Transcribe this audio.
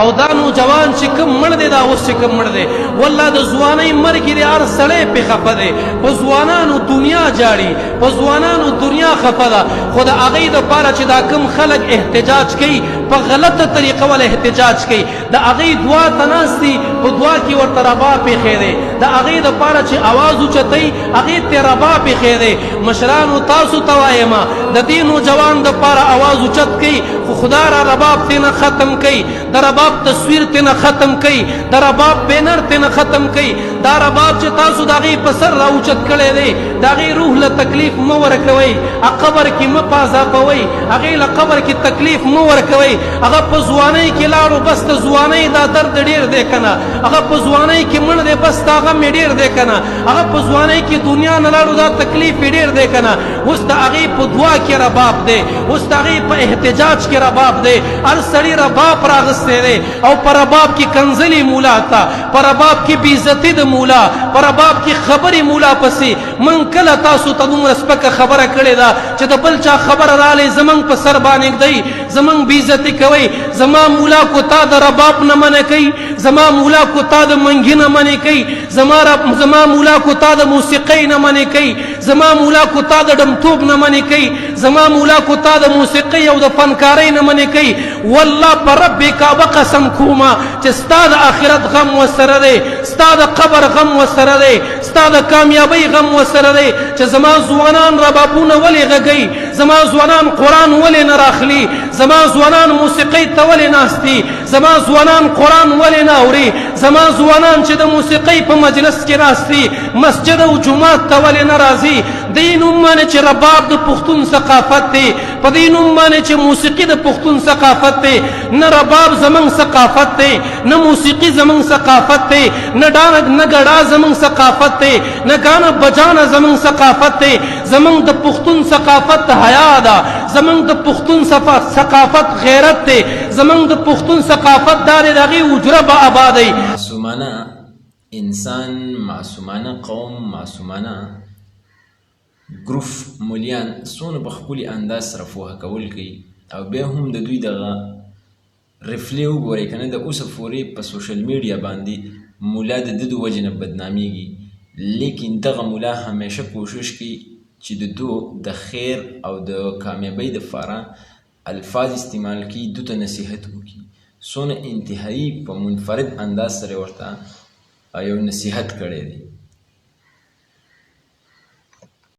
او دا نوجوان چې کوم مړ دی دا اوس چې کوم مړ دی والله د ځوانۍ مرګ دی هر سړی پې خفه دی په ځوانانو دنیا جاړي په ځوانانو دنیا خفه ده خو د هغې دپاره چې دا کوم خلک احتجاج کوي په غلطه طریقه ول احتجاج کوي د هغې دعا ته ناست دي په دعا کې ورته رباب ایښی دی د هغې دپاره چې اواز اوچتوي هغې ته رباب ایښی دی مشرانو تاسو ته وایم د دې نوجوان دپاره اواز اوچت کوي خو خدا را رباب تېنه ختم کوي د رباب تصویر تینا ختم کئی دا رباب بینر تینا ختم کئی دا رباب چه تاسو دا غی پسر را اوچت کڑے دے دا غی روح لتکلیف مورکوئی قبر کی مپازا پوئی اغی لقبر کی تکلیف مورکوئی اغا پا زوانای کی لارو بس تا زوانای دا درد دیر دے کنا اغا پا زوانای کی من دے بس تا غم دیر دے کنا اغا پا زوانای کی دنیا نلارو دا تکلیف دیر دے کنا اس دا اغی پا دعا کی رباب دے اس دا اغی پا احتجاج کی رباب دے ار سڑی رباب راغستے دے او پر رباب کی کنزلی مولا تا پر رباب کی بیزتی د مولا پر رباب کی خبری مولا پسی من کله تاسو ته دومره سپکه خبره کړې ده چې د بل چا خبره رالی زمونږ په سر باندې ږدئ زمونږ بیزتی کوئ زما مولا کو تا د رباب نه منع کوي زما مولا کو تا د منګي نه منع کوي زما مولا کو تا د موسیقۍ نه منع کوي زما مولا کو تا د ډمتوب نه منع کوي زما مولا کو تا د موسیقۍ او د فنکارۍ نه منع کوي والله پر رب کعبه قسم کوما چې ستا د آخرت غم وسره دی ستا د قبر غم وسره دی ستا د کامیابۍ غم وسره دی چې زما ځوانان ربابونه ولې غږوي زما ځوانان قرآن ولې نه راخلي زما ځوانان موسیقۍ ته ولې ناست دي زما ځوانان قرآن ولې نه اوري زما ځوانان چې د موسیقۍ په مجلس کې ناست دي مسجد او جومات ته ولې نه راځي دې نوم باندې چې رباب د پښتون ثقافت دی په دې نوم باندې چې موسیقي د پښتون ثقافت دی نه رباب زمونږ ثقافت دی نه موسیقي زمونږ ثقافت دی نه ګډا زمونږ ثقافت دی نه ګانا بجانا زمونږ ثقافت دی زمونږ د پښتون ثقافت حیا ده زمونږ د پښتون ثقافت غیرت دی زمونږ د پښتون ثقافت دار دغه اجره به آبادی معصومانه انسان معصومانه قوم معصومانه ګروپ مولیان څونه په خپل انداز سره فوهه کول کوي او بیا هم د دوی دغه رفلی وګورئ که نه د اوسه پورې په سوشل میډیا باندې مولا د ده د وجې نه بدنامیږي لیکن دغه مولا همیشه کوشش کوي چې د دو د خیر او د کامیابۍ دپاره الفاظ استعمال کړي دو ته نصیحت وکړي څونه انتهایي په منفرد انداز سره ورته یو نصیحت کړی دی